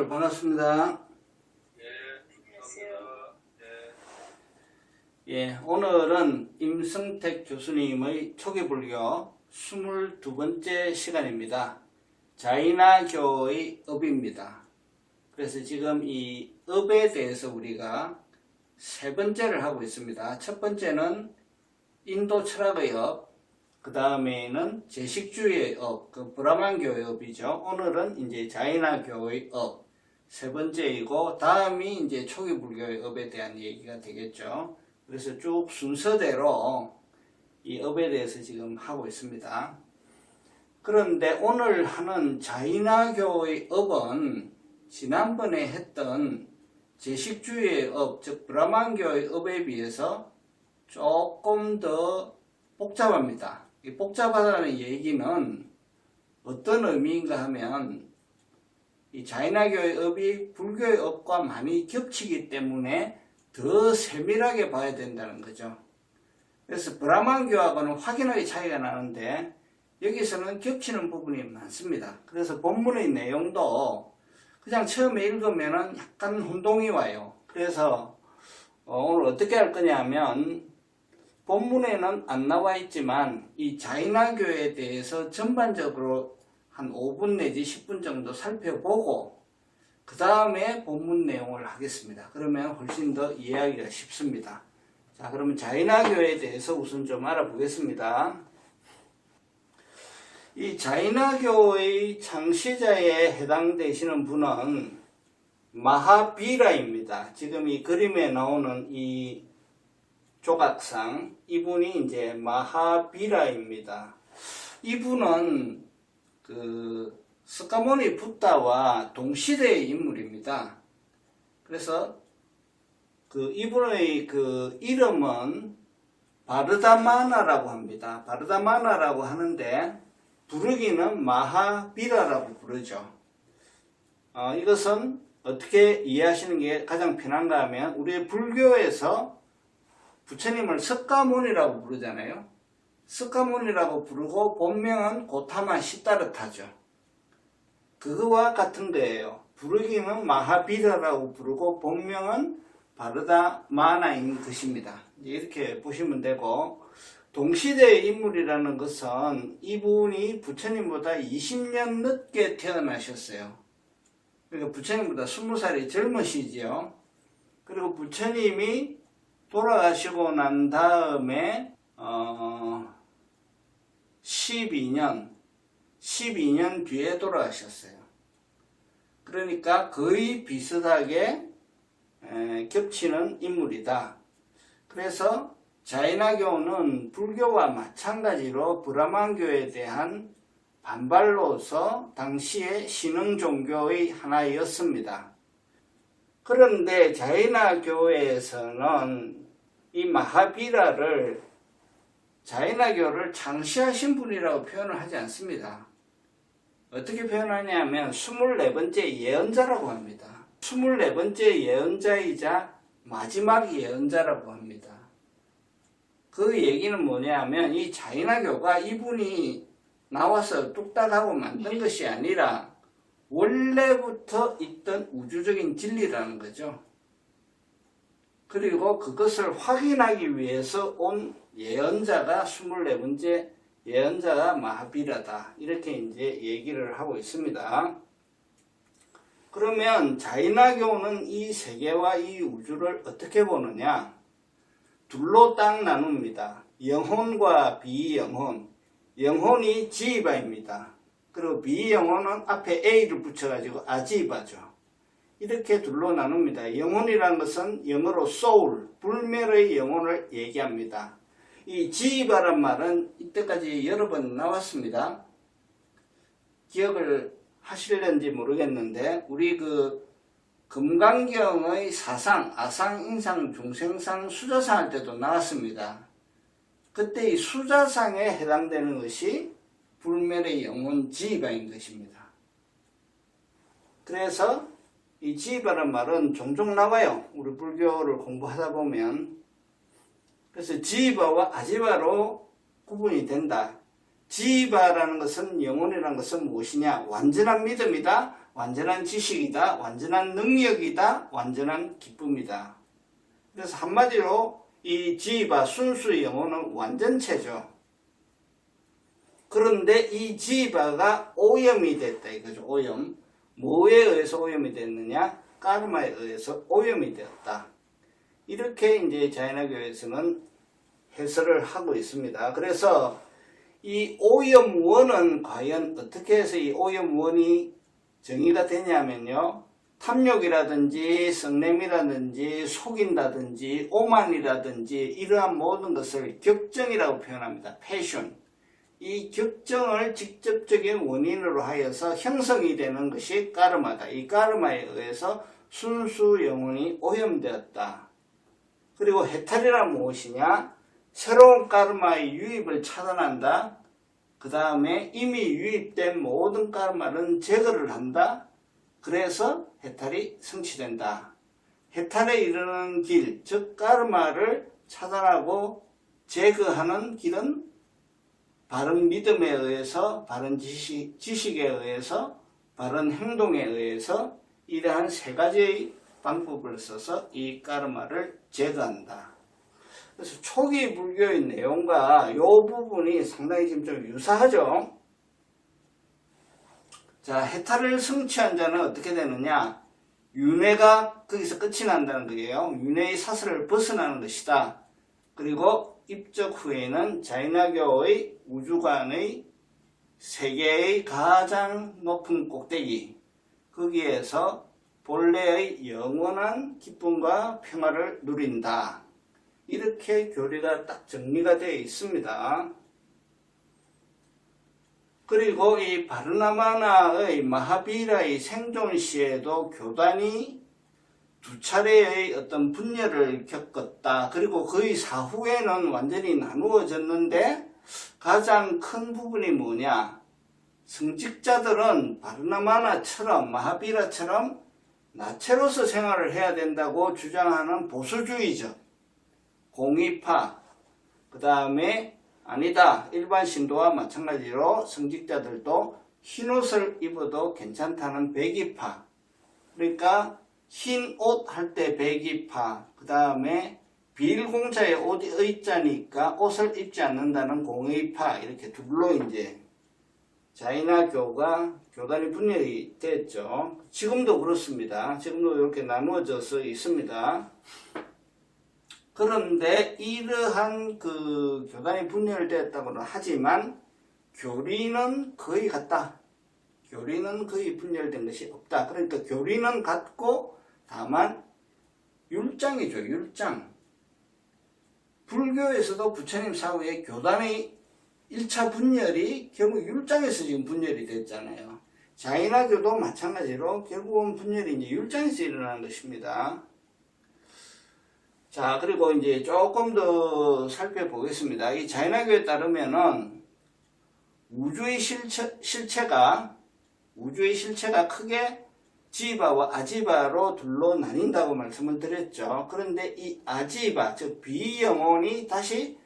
여러분들 반갑습니다. 안녕하세요. 오늘은 임성택 교수님의 초기불교 22번째 시간입니다. 자이나교의 업입니다. 그래서 지금 이 업에 대해서 우리가 세 번째를 하고 있습니다. 첫 번째는 인도 철학의 업, 그 다음에는 제식주의의 업, 그 브라만교의 업이죠. 오늘은 이제 자이나교의 업, 세 번째이고, 다음이 이제 초기 불교의 업에 대한 얘기가 되겠죠. 그래서 쭉 순서대로 이 업에 대해서 지금 하고 있습니다. 그런데 오늘 하는 자이나교의 업은 지난번에 했던 제식주의의 업, 즉 브라만교의 업에 비해서 조금 더 복잡합니다. 이 복잡하다는 얘기는 어떤 의미인가 하면 이 자이나교의 업이 불교의 업과 많이 겹치기 때문에 더 세밀하게 봐야 된다는 거죠. 그래서 브라만교하고는 확연하게 차이가 나는데 여기서는 겹치는 부분이 많습니다. 그래서 본문의 내용도 그냥 처음에 읽으면 약간 혼동이 와요. 그래서 오늘 어떻게 할 거냐면 본문에는 안 나와 있지만 이 자이나교에 대해서 전반적으로 한 5분 내지 10분 정도 살펴보고 그 다음에 본문 내용을 하겠습니다. 그러면 훨씬 더 이해하기가 쉽습니다. 자, 그러면 자이나교에 대해서 우선 좀 알아보겠습니다. 이 자이나교의 창시자에 해당되시는 분은 마하비라입니다. 지금 이 그림에 나오는 이 조각상 이분이 이제 마하비라입니다. 이분은 그 스카모니 붓다와 동시대의 인물입니다. 그래서 그 이분의 그 이름은 바르다마나라고 합니다. 바르다마나라고 하는데 부르기는 마하비라라고 부르죠. 이것은 어떻게 이해하시는 게 가장 편한가 하면 우리 불교에서 부처님을 석가모니라고 부르잖아요. 석가모니라고 부르고 본명은 고타마 시타르타죠. 그거와 같은 거예요. 부르기는 마하비라라고 부르고 본명은 바르다마나인 것입니다. 이렇게 보시면 되고, 동시대의 인물이라는 것은 이분이 부처님보다 20년 늦게 태어나셨어요. 그러니까 부처님보다 20살이 젊으시지요. 그리고 부처님이 돌아가시고 난 다음에 12년 뒤에 돌아가셨어요. 그러니까 거의 비슷하게 겹치는 인물이다. 그래서 자이나교는 불교와 마찬가지로 브라만교에 대한 반발로서 당시의 신흥 종교의 하나였습니다. 그런데 자이나교에서는 이 마하비라를 자이나교를 창시하신 분이라고 표현을 하지 않습니다. 어떻게 표현하냐면 24번째 예언자라고 합니다. 24번째 예언자이자 마지막 예언자라고 합니다. 그 얘기는 뭐냐면 이 자이나교가 이분이 나와서 뚝딱 하고 만든 것이 아니라 원래부터 있던 우주적인 진리라는 거죠. 그리고 그것을 확인하기 위해서 온 예언자가 24번째 예언자가 마하비라다. 이렇게 이제 얘기를 하고 있습니다. 그러면 자이나교는 이 세계와 이 우주를 어떻게 보느냐? 둘로 딱 나눕니다. 영혼과 비영혼. 영혼이 지바입니다. 그리고 비영혼은 앞에 A를 붙여가지고 아지바죠. 이렇게 둘로 나눕니다. 영혼이라는 것은 영어로 soul, 불멸의 영혼을 얘기합니다. 이 지바란 말은 이때까지 여러 번 나왔습니다. 기억을 하실는지 모르겠는데 우리 그 금강경의 사상, 아상, 인상, 중생상, 수자상 할 때도 나왔습니다. 그때 이 수자상에 해당되는 것이 불멸의 영혼 지바인 것입니다. 그래서 이 지바란 말은 종종 나와요. 우리 불교를 공부하다 보면. 그래서 지바와 아지바로 구분이 된다. 지바라는 것은, 영혼이라는 것은 무엇이냐? 완전한 믿음이다, 완전한 지식이다, 완전한 능력이다, 완전한 기쁨이다. 그래서 한마디로 이 지바, 순수 영혼은 완전체죠. 그런데 이 지바가 오염이 됐다 이거죠. 오염. 뭐에 의해서 오염이 됐느냐? 까르마에 의해서 오염이 되었다. 이렇게 이제 자이나교에서는 해설을 하고 있습니다. 그래서 이 오염원은 과연 어떻게 해서 이 오염원이 정의가 되냐면요. 탐욕이라든지 성냄이라든지 속인다든지 오만이라든지 이러한 모든 것을 격정이라고 표현합니다. 패션. 이 격정을 직접적인 원인으로 하여서 형성이 되는 것이 까르마다. 이 까르마에 의해서 순수 영혼이 오염되었다. 그리고 해탈이란 무엇이냐? 새로운 까르마의 유입을 차단한다. 그 다음에 이미 유입된 모든 까르마는 제거를 한다. 그래서 해탈이 성취된다. 해탈에 이르는 길, 즉 까르마를 차단하고 제거하는 길은 바른 믿음에 의해서, 바른 지식에 의해서, 바른 행동에 의해서 이러한 세 가지의 방법을 써서 이 까르마를 제거한다. 그래서 초기 불교의 내용과 이 부분이 상당히 지금 좀 유사하죠. 자, 해탈을 성취한 자는 어떻게 되느냐? 윤회가 거기서 끝이 난다는 거예요. 윤회의 사슬을 벗어나는 것이다. 그리고 입적 후에는 자이나교의 우주관의 세계의 가장 높은 꼭대기, 거기에서 본래의 영원한 기쁨과 평화를 누린다. 이렇게 교리가 딱 정리가 되어 있습니다. 그리고 이 바르나마나의 마하비라의 생존 시에도 교단이 두 차례의 어떤 분열을 겪었다. 그리고 거의 사후에는 완전히 나누어졌는데 가장 큰 부분이 뭐냐? 성직자들은 바르나마나처럼, 마하비라처럼 나체로서 생활을 해야 된다고 주장하는 보수주의죠. 공의파, 그 다음에 아니다, 일반 신도와 마찬가지로 성직자들도 흰옷을 입어도 괜찮다는 배기파. 그러니까 흰 옷 할 때 배기파, 그 다음에 비일공자에 옷이 의자니까 옷을 입지 않는다는 공의파, 이렇게 둘로 이제 자이나교가 교단이 분열이 됐죠. 지금도 그렇습니다. 지금도 이렇게 나누어져서 있습니다. 그런데 이러한 그 교단이 분열되었다고는 하지만 교리는 거의 같다. 교리는 거의 분열된 것이 없다. 그러니까 교리는 같고 다만 율장이죠. 율장. 불교에서도 부처님 사후에 교단의 1차 분열이 결국 율장에서 지금 분열이 됐잖아요. 자이나교도 마찬가지로 결국은 분열이 이제 율장에서 일어나는 것입니다. 자, 그리고 이제 조금 더 살펴보겠습니다. 이 자이나교에 따르면은 우주의 실체가 크게 지바와 아지바로 둘로 나뉜다고 말씀을 드렸죠. 그런데 이 아지바, 즉 비영혼이 다시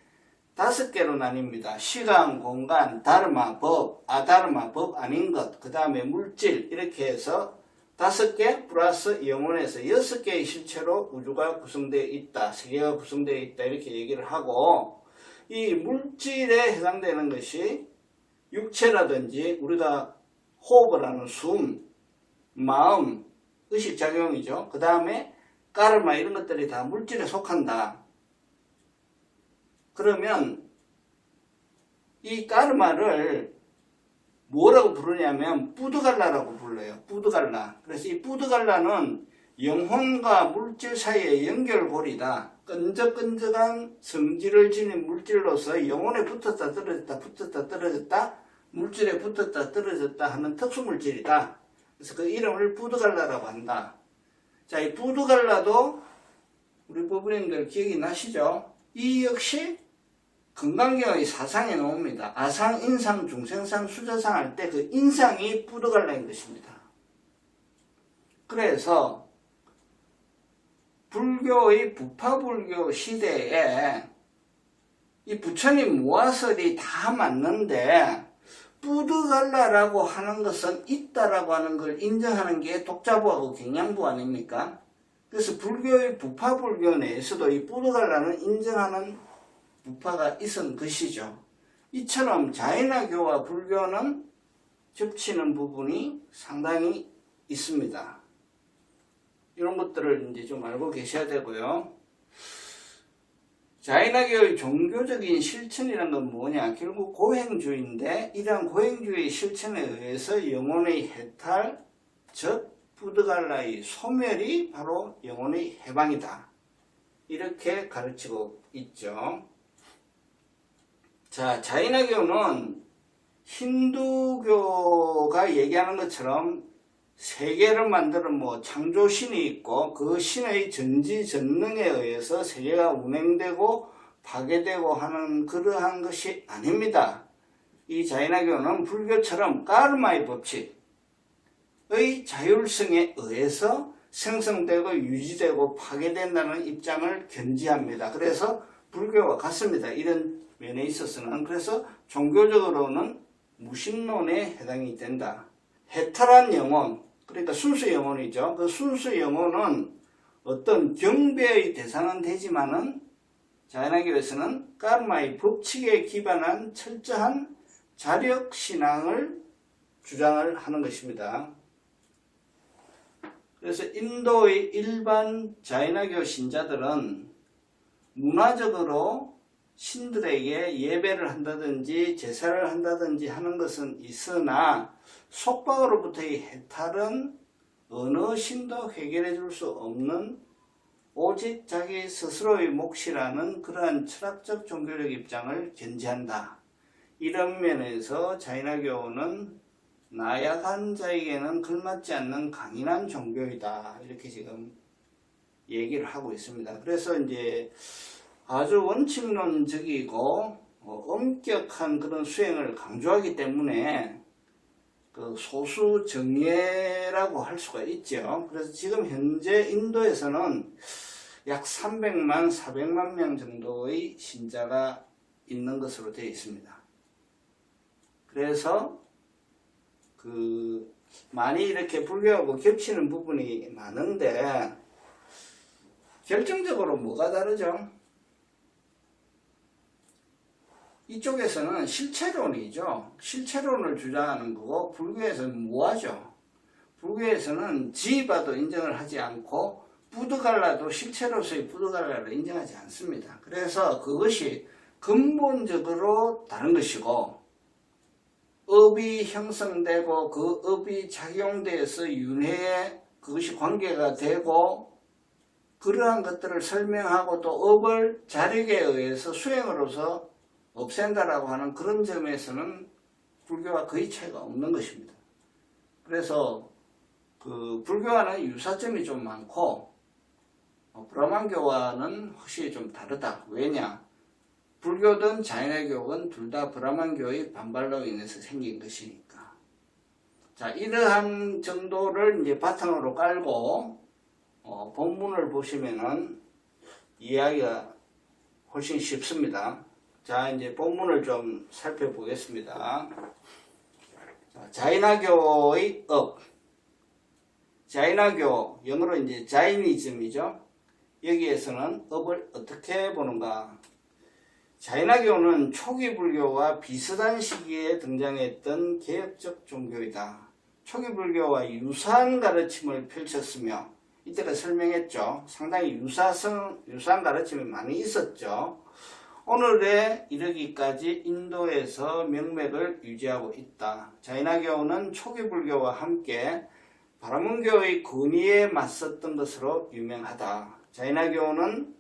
5개로 나뉩니다. 시간, 공간, 다르마, 법, 아다르마, 법 아닌 것, 그 다음에 물질, 이렇게 해서 5개 플러스 영혼에서 6개의 실체로 우주가 구성되어 있다, 세계가 구성되어 있다, 이렇게 얘기를 하고, 이 물질에 해당되는 것이 육체라든지 우리가 호흡을 하는 숨, 마음, 의식작용이죠. 그 다음에 까르마, 이런 것들이 다 물질에 속한다. 그러면 이 까르마를 뭐라고 부르냐면 뿌드갈라라고 불러요. 뿌드갈라. 그래서 이 뿌드갈라는 영혼과 물질 사이의 연결고리다. 끈적끈적한 성질을 지닌 물질로서 영혼에 붙었다 떨어졌다, 붙었다 떨어졌다, 물질에 붙었다 떨어졌다 하는 특수물질이다. 그래서 그 이름을 뿌드갈라라고 한다. 자, 이 뿌드갈라도 우리 부부님들 기억이 나시죠? 이 역시 건강경의 사상에 나옵니다. 아상, 인상, 중생상, 수저상 할 때 그 인상이 뿌드갈라인 것입니다. 그래서 불교의 부파불교 시대에 이 부처님 무화설이 다 맞는데 뿌드갈라라고 하는 것은 있다라고 하는 걸 인정하는 게 독자부하고 경양부 아닙니까? 그래서 불교의 부파불교 내에서도 이 뿌드갈라는 인정하는 부파가 있은 것이죠. 이처럼 자인화교와 불교는 겹치는 부분이 상당히 있습니다. 이런 것들을 이제 좀 알고 계셔야 되고요. 자인화교의 종교적인 실천이라는 건 뭐냐? 결국 고행주의인데 이러한 고행주의 실천에 의해서 영혼의 해탈, 즉 뿌드갈라의 소멸이 바로 영혼의 해방이다. 이렇게 가르치고 있죠. 자, 자인화교는 힌두교가 얘기하는 것처럼 세계를 만드는 창조신이 있고 그 신의 전지전능에 의해서 세계가 운행되고 파괴되고 하는 그러한 것이 아닙니다. 이 자인화교는 불교처럼 까르마의 법칙의 자율성에 의해서 생성되고 유지되고 파괴된다는 입장을 견지합니다. 그래서 불교와 같습니다. 이런 면에 있어서는. 그래서 종교적으로는 무신론에 해당이 된다. 해탈한 영혼, 그러니까 순수 영혼이죠. 그 순수 영혼은 어떤 경배의 대상은 되지만은 자인화교에서는 까르마의 법칙에 기반한 철저한 자력 신앙을 주장을 하는 것입니다. 그래서 인도의 일반 자인화교 신자들은 문화적으로 신들에게 예배를 한다든지 제사를 한다든지 하는 것은 있으나 속박으로부터의 해탈은 어느 신도 해결해 줄 수 없는 오직 자기 스스로의 몫이라는 그러한 철학적 종교적 입장을 견지한다. 이런 면에서 자인화교는 나약한 자에게는 걸맞지 않는 강인한 종교이다. 이렇게 지금 얘기를 하고 있습니다. 그래서 이제 아주 원칙론적이고 엄격한 그런 수행을 강조하기 때문에 그 소수 정예라고 할 수가 있죠. 그래서 지금 현재 인도에서는 약 300만, 400만 명 정도의 신자가 있는 것으로 되어 있습니다. 그래서 많이 이렇게 불교하고 겹치는 부분이 많은데 결정적으로 뭐가 다르죠? 이쪽에서는 실체론이죠. 실체론을 주장하는 거고 불교에서는 무아죠. 불교에서는 지바도 인정을 하지 않고 뿌드갈라도 실체로서의 뿌드갈라를 인정하지 않습니다. 그래서 그것이 근본적으로 다른 것이고 업이 형성되고 그 업이 작용돼서 윤회에 그것이 관계가 되고 그러한 것들을 설명하고 또 업을 자력에 의해서 수행으로서 없앤다라고 하는 그런 점에서는 불교와 거의 차이가 없는 것입니다. 그래서 불교와는 유사점이 좀 많고 브라만교와는 확실히 좀 다르다. 왜냐? 불교든 자인화교든 둘 다 브라만교의 반발로 인해서 생긴 것이니까. 자, 이러한 정도를 이제 바탕으로 깔고 본문을 보시면은 이해하기가 훨씬 쉽습니다. 자, 이제 본문을 좀 살펴보겠습니다. 자, 자인화교의 업. 자인화교, 영어로 이제 자이니즘이죠. 여기에서는 업을 어떻게 보는가? 자인화교는 초기 불교와 비슷한 시기에 등장했던 개혁적 종교이다. 초기 불교와 유사한 가르침을 펼쳤으며, 이때가 설명했죠. 상당히 유사한 가르침이 많이 있었죠. 오늘에 이르기까지 인도에서 명맥을 유지하고 있다. 자인화교는 초기 불교와 함께 바라문교의 권위에 맞섰던 것으로 유명하다. 자인화교는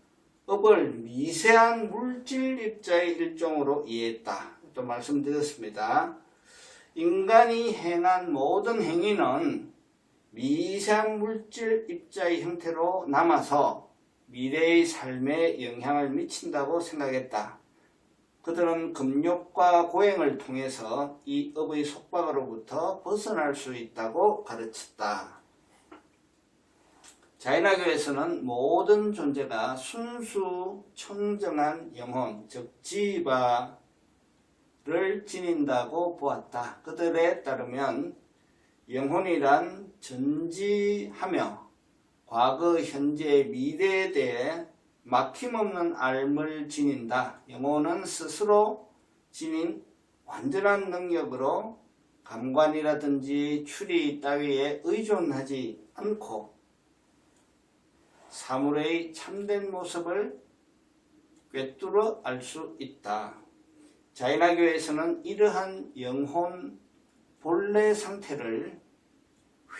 업을 미세한 물질 입자의 일종으로 이해했다. 또 말씀드렸습니다. 인간이 행한 모든 행위는 미세한 물질 입자의 형태로 남아서 미래의 삶에 영향을 미친다고 생각했다. 그들은 금욕과 고행을 통해서 이 업의 속박으로부터 벗어날 수 있다고 가르쳤다. 자이나교에서는 모든 존재가 순수 청정한 영혼, 즉 지바를 지닌다고 보았다. 그들에 따르면 영혼이란 전지하며 과거, 현재, 미래에 대해 막힘없는 알을 지닌다. 영혼은 스스로 지닌 완전한 능력으로 감관이라든지 추리 따위에 의존하지 않고 사물의 참된 모습을 꿰뚫어 알 수 있다. 자이나교에서는 이러한 영혼 본래 상태를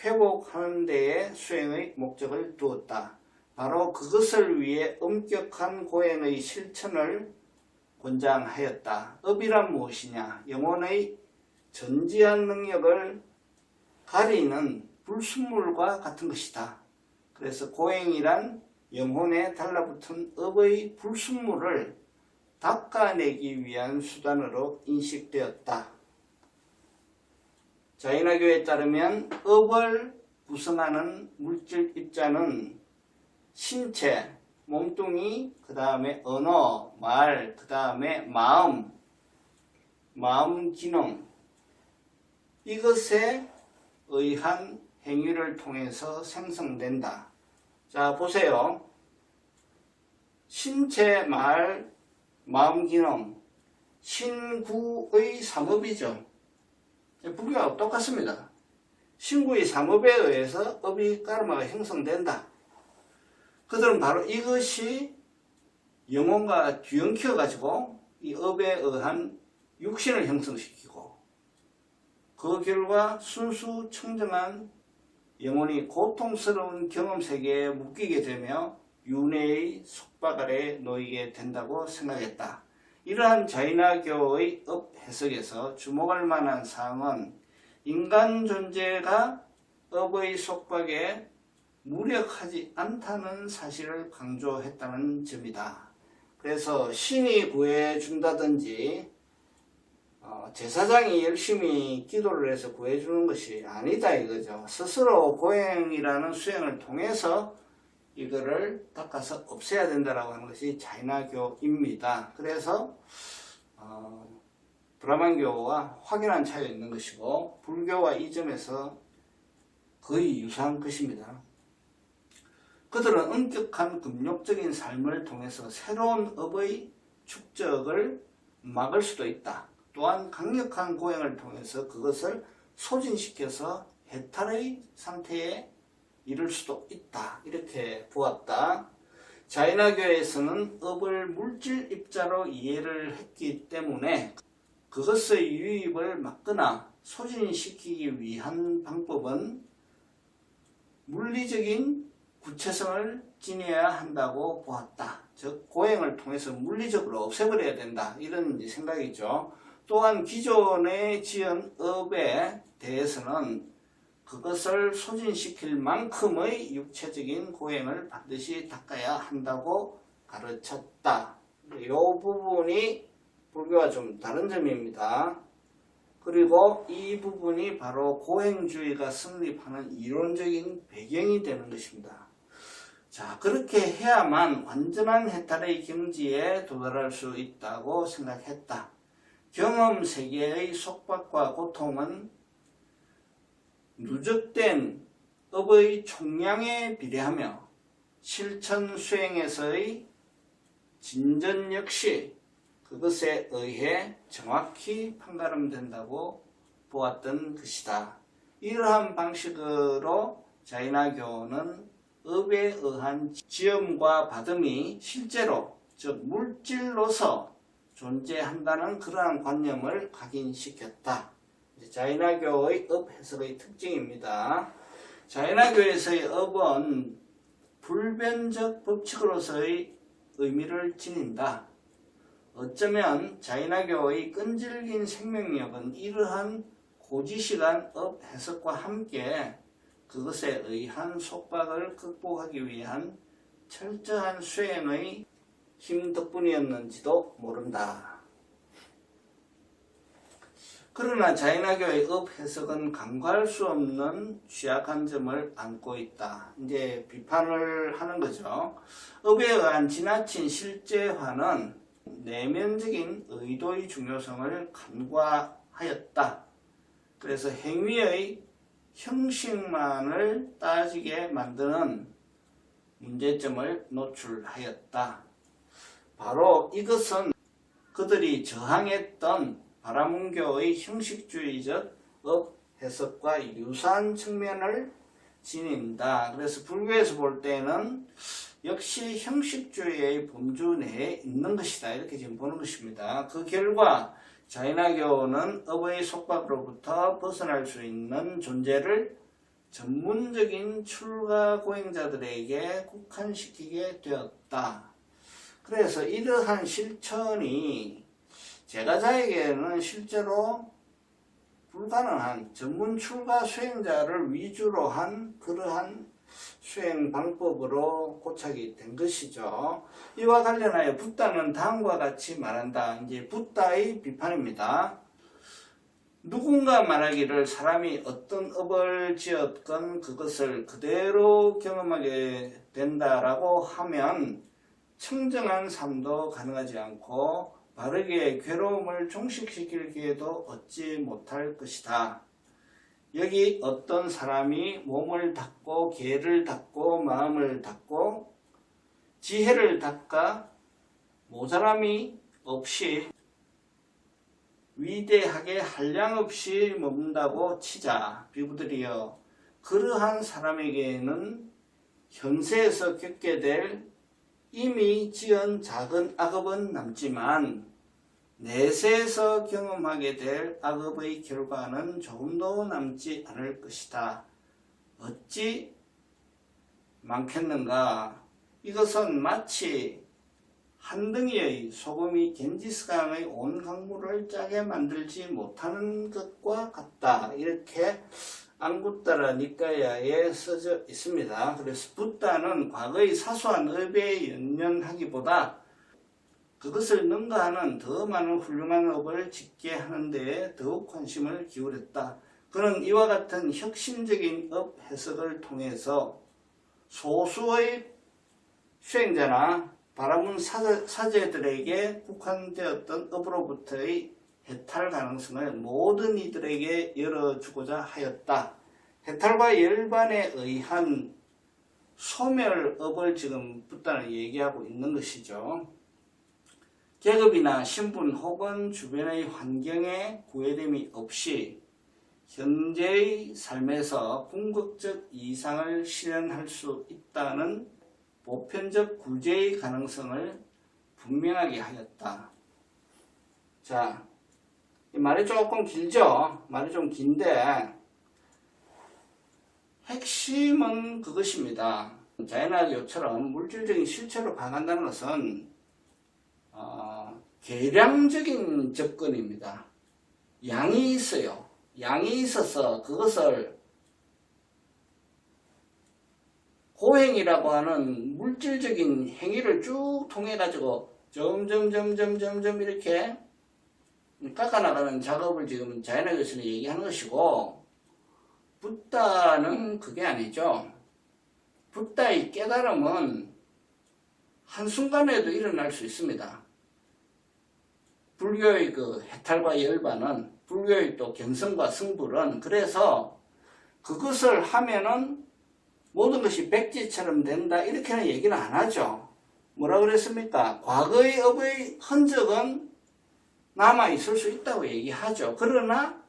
회복하는 데에 수행의 목적을 두었다. 바로 그것을 위해 엄격한 고행의 실천을 권장하였다. 업이란 무엇이냐? 영혼의 전지한 능력을 가리는 불순물과 같은 것이다. 그래서 고행이란 영혼에 달라붙은 업의 불순물을 닦아내기 위한 수단으로 인식되었다. 자이나교에 따르면 업을 구성하는 물질 입자는 신체, 몸뚱이, 그 다음에 언어, 말, 그 다음에 마음 기능, 이것에 의한 행위를 통해서 생성된다. 자, 보세요. 신체, 말, 마음 기능, 신구의 삼업이죠. 불교와 똑같습니다. 신구의 삼업에 의해서 업이 까르마가 형성된다. 그들은 바로 이것이 영혼과 뒤엉켜 가지고 이 업에 의한 육신을 형성시키고 그 결과 순수 청정한 영혼이 고통스러운 경험 세계에 묶이게 되며 윤회의 속박 아래 놓이게 된다고 생각했다. 이러한 자이나교의 업 해석에서 주목할 만한 사항은 인간 존재가 업의 속박에 무력하지 않다는 사실을 강조했다는 점이다. 그래서 신이 구해준다든지 제사장이 열심히 기도를 해서 구해주는 것이 아니다 이거죠. 스스로 고행이라는 수행을 통해서 이거를 닦아서 없애야 된다라고 하는 것이 자이나교입니다. 그래서 브라만교와 확연한 차이가 있는 것이고 불교와 이 점에서 거의 유사한 것입니다. 그들은 엄격한 금욕적인 삶을 통해서 새로운 업의 축적을 막을 수도 있다. 또한 강력한 고행을 통해서 그것을 소진시켜서 해탈의 상태에 이룰 수도 있다. 이렇게 보았다. 자이나교에서는 업을 물질 입자로 이해를 했기 때문에 그것의 유입을 막거나 소진시키기 위한 방법은 물리적인 구체성을 지녀야 한다고 보았다. 즉 고행을 통해서 물리적으로 없애버려야 된다. 이런 생각이죠. 또한 기존에 지은 업에 대해서는 그것을 소진시킬 만큼의 육체적인 고행을 반드시 닦아야 한다고 가르쳤다. 이 부분이 불교와 좀 다른 점입니다. 그리고 이 부분이 바로 고행주의가 성립하는 이론적인 배경이 되는 것입니다. 자, 그렇게 해야만 완전한 해탈의 경지에 도달할 수 있다고 생각했다. 경험 세계의 속박과 고통은 누적된 업의 총량에 비례하며 실천 수행에서의 진전 역시 그것에 의해 정확히 판가름된다고 보았던 것이다. 이러한 방식으로 자이나교는 업에 의한 지음과 받음이 실제로 즉 물질로서 존재한다는 그러한 관념을 각인시켰다. 자이나교의 업 해석의 특징입니다. 자이나교에서의 업은 불변적 법칙으로서의 의미를 지닌다. 어쩌면 자이나교의 끈질긴 생명력은 이러한 고지식한 업 해석과 함께 그것에 의한 속박을 극복하기 위한 철저한 수행의 힘 덕분이었는지도 모른다. 그러나 자이나교의 업 해석은 간과할 수 없는 취약한 점을 안고 있다. 이제 비판을 하는 거죠. 업에 의한 지나친 실제화는 내면적인 의도의 중요성을 간과하였다. 그래서 행위의 형식만을 따지게 만드는 문제점을 노출하였다. 바로 이것은 그들이 저항했던 바라문교의 형식주의적 업 해석과 유사한 측면을 지닌다. 그래서 불교에서 볼 때는 역시 형식주의의 범주 내에 있는 것이다. 이렇게 지금 보는 것입니다. 그 결과 자이나교는 업의 속박으로부터 벗어날 수 있는 존재를 전문적인 출가 고행자들에게 국한시키게 되었다. 그래서 이러한 실천이 제가자에게는 실제로 불가능한 전문 출가 수행자를 위주로 한 그러한 수행 방법으로 고착이 된 것이죠. 이와 관련하여 붓다는 다음과 같이 말한다. 이제 붓다의 비판입니다. 누군가 말하기를 사람이 어떤 업을 지었건 그것을 그대로 경험하게 된다라고 하면 청정한 삶도 가능하지 않고 바르게 괴로움을 종식시킬 기회도 얻지 못할 것이다. 여기 어떤 사람이 몸을 닦고 개를 닦고 마음을 닦고 지혜를 닦아 모자람이 없이 위대하게 한량없이 머문다고 치자. 비구들이여, 그러한 사람에게는 현세에서 겪게 될 이미 지은 작은 악업은 남지만 내세에서 경험하게 될 악업의 결과는 조금도 남지 않을 것이다. 어찌 많겠는가? 이것은 마치 한 덩이의 소금이 겐지스강의 온 강물을 짜게 만들지 못하는 것과 같다. 이렇게 앙구따라 니까야에 써져 있습니다. 그래서 붓다는 과거의 사소한 업에 연연하기보다 그것을 능가하는 더 많은 훌륭한 업을 짓게 하는 데에 더욱 관심을 기울였다. 그는 이와 같은 혁신적인 업 해석을 통해서 소수의 수행자나 바라문 사제들에게 국한되었던 업으로부터의 해탈 가능성을 모든 이들에게 열어주고자 하였다. 해탈과 열반에 의한 소멸업을 지금 붓다는 얘기하고 있는 것이죠. 계급이나 신분 혹은 주변의 환경에 구애됨이 없이 현재의 삶에서 궁극적 이상을 실현할 수 있다는 보편적 구제의 가능성을 분명하게 하였다. 자, 이 말이 조금 길죠? 말이 좀 긴데 핵심은 그것입니다. 자연학교처럼 물질적인 실체로 반한다는 것은 계량적인 접근입니다. 양이 있어요. 양이 있어서 그것을 고행이라고 하는 물질적인 행위를 쭉 통해 가지고 점점 이렇게 깎아나가는 작업을 지금 자연학에서는 얘기하는 것이고, 붓다는 그게 아니죠. 붓다의 깨달음은 한순간에도 일어날 수 있습니다. 불교의 그 해탈과 열반은, 불교의 또 견성과 성불은, 그래서 그것을 하면은 모든 것이 백지처럼 된다, 이렇게는 얘기는 안 하죠. 뭐라 그랬습니까? 과거의 업의 흔적은 남아있을 수 있다고 얘기하죠. 그러나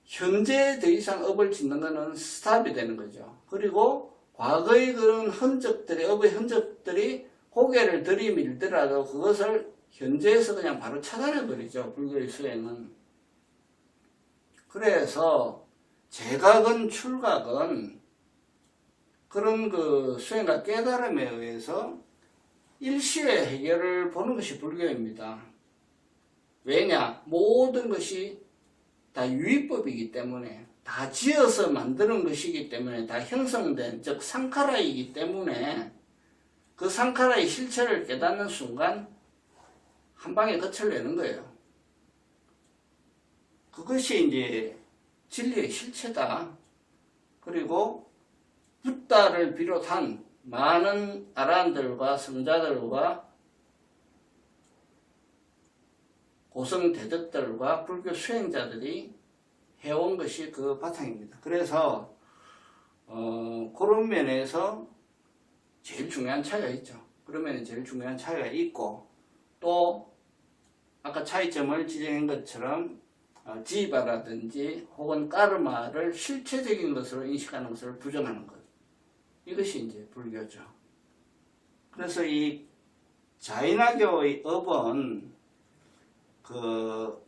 현재 더 이상 업을 짓는 것은 스탑이 되는 거죠. 그리고 과거의 그런 흔적들이, 업의 흔적들이 고개를 들이밀더라도 그것을 현재에서 그냥 바로 차단해버리죠. 불교의 수행은. 그래서 재각은 출각은 그런 그 수행과 깨달음에 의해서 일시의 해결을 보는 것이 불교입니다. 왜냐? 모든 것이 다 유의법이기 때문에, 다 지어서 만드는 것이기 때문에, 다 형성된, 즉 상카라이기 때문에 그 상카라의 실체를 깨닫는 순간 한 방에 끝을 내는 거예요. 그것이 이제 진리의 실체다. 그리고 붓다를 비롯한 많은 아란들과 성자들과 고성대덕들과 불교 수행자들이 해온 것이 그 바탕입니다. 그래서 그런 면에서 제일 중요한 차이가 있죠. 그런 면에 제일 중요한 차이가 있고, 또 아까 차이점을 지적한 것처럼 지바라든지 혹은 까르마를 실체적인 것으로 인식하는 것을 부정하는 것, 이것이 이제 불교죠. 그래서 이 자인화교의 업은 그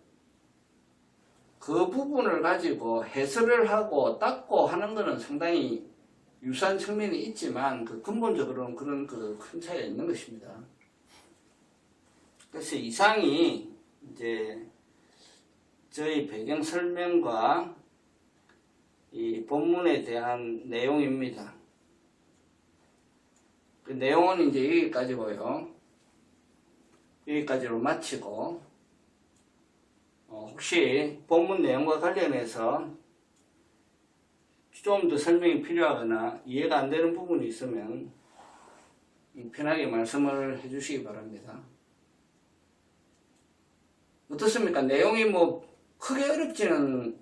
부분을 가지고 해설을 하고 닦고 하는 것은 상당히 유사한 측면이 있지만 그 근본적으로는 그런 그 큰 차이가 있는 것입니다. 그래서 이상이 이제 저희 배경 설명과 이 본문에 대한 내용입니다. 그 내용은 이제 여기까지고요. 여기까지로 마치고, 혹시 본문 내용과 관련해서 좀 더 설명이 필요하거나 이해가 안 되는 부분이 있으면 편하게 말씀을 해주시기 바랍니다. 어떻습니까? 내용이 뭐 크게 어렵지는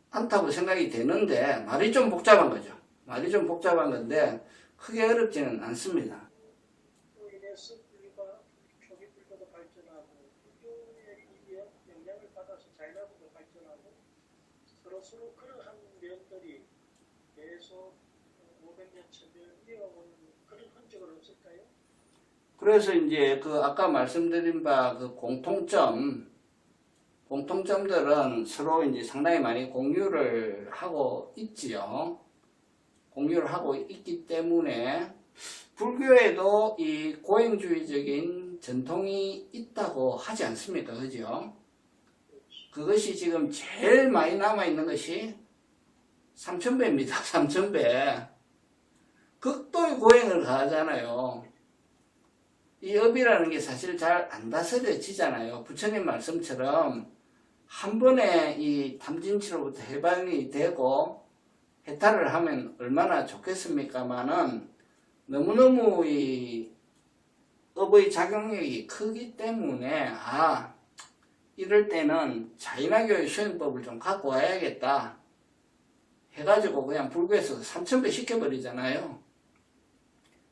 않다고 생각이 되는데, 말이 좀 복잡한 거죠. 말이 좀 복잡한 건데 크게 어렵지는 않습니다. 인해서 불교가 초기 불교도 발전하고 불교의 영향을 받아서 자인화교도 발전하고 서로 그러한 면들이 계속 500년, 1000년 이어오는 그런 흔적은 없을까요? 그래서 이제 그 아까 말씀드린 바 그 공통점들은 서로 이제 상당히 많이 공유를 하고 있지요. 공유를 하고 있기 때문에 불교에도 이 고행주의적인 전통이 있다고 하지 않습니까? 그죠? 그것이 지금 제일 많이 남아있는 것이 삼천배입니다. 삼천배. 극도의 고행을 가하잖아요. 이 업이라는 게 사실 잘 안 다스려지잖아요. 부처님 말씀처럼 한 번에 이 탐진치로부터 해방이 되고 해탈을 하면 얼마나 좋겠습니까마는 너무너무 이 업의 작용력이 크기 때문에 이럴 때는 자인화교의 수행법을 좀 갖고 와야겠다 해가지고 그냥 불교에서 삼천배 시켜버리잖아요.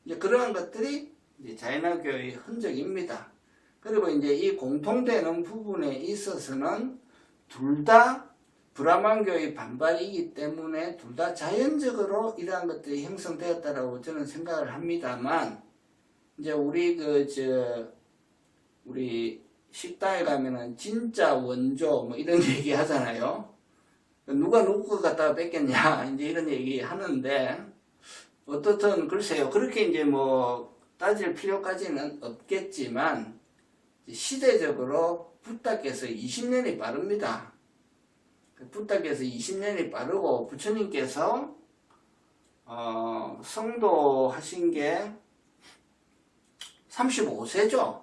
이제 그러한 것들이 이제 자인화교의 흔적입니다. 그리고 이제 이 공통되는 부분에 있어서는 둘 다 브라만교의 반발이기 때문에 둘 다 자연적으로 이러한 것들이 형성되었다라고 저는 생각을 합니다만, 이제 우리 식당에 가면은 진짜 원조 뭐 이런 얘기 하잖아요. 누가 누구 거 갖다가 뺏겼냐 이제 이런 얘기 하는데, 어떻든 글쎄요, 그렇게 이제 뭐 따질 필요까지는 없겠지만 시대적으로 붓다께서 20년이 빠릅니다. 붓다께서 20년이 빠르고 부처님께서 성도하신 게 35세죠.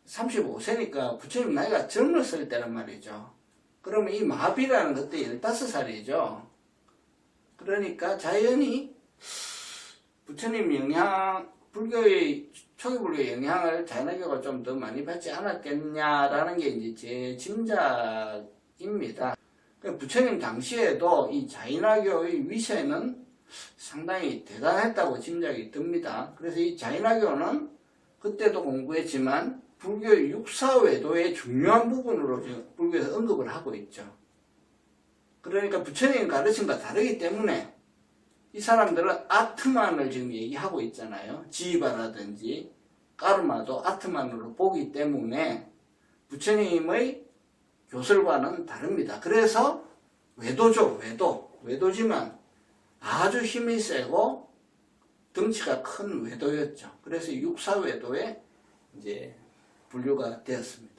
35세니까 부처님 나이가 젊었을 때란 말이죠. 그러면 이 마비라는 것도 15살이죠. 그러니까 자연히 부처님 영향, 초기 불교의 영향을 자인화교가 좀 더 많이 받지 않았겠냐라는 게 이제 제 짐작입니다. 부처님 당시에도 이 자인화교의 위세는 상당히 대단했다고 짐작이 듭니다. 그래서 이 자인화교는 그때도 공부했지만 불교의 육사외도의 중요한 부분으로 지금 불교에서 언급을 하고 있죠. 그러니까 부처님 가르침과 다르기 때문에 이 사람들은 아트만을 지금 얘기하고 있잖아요. 지바라든지 까르마도 아트만으로 보기 때문에 부처님의 교설과는 다릅니다. 그래서 외도죠. 외도지만 아주 힘이 세고 덩치가 큰 외도였죠. 그래서 육사외도에 이제 분류가 되었습니다.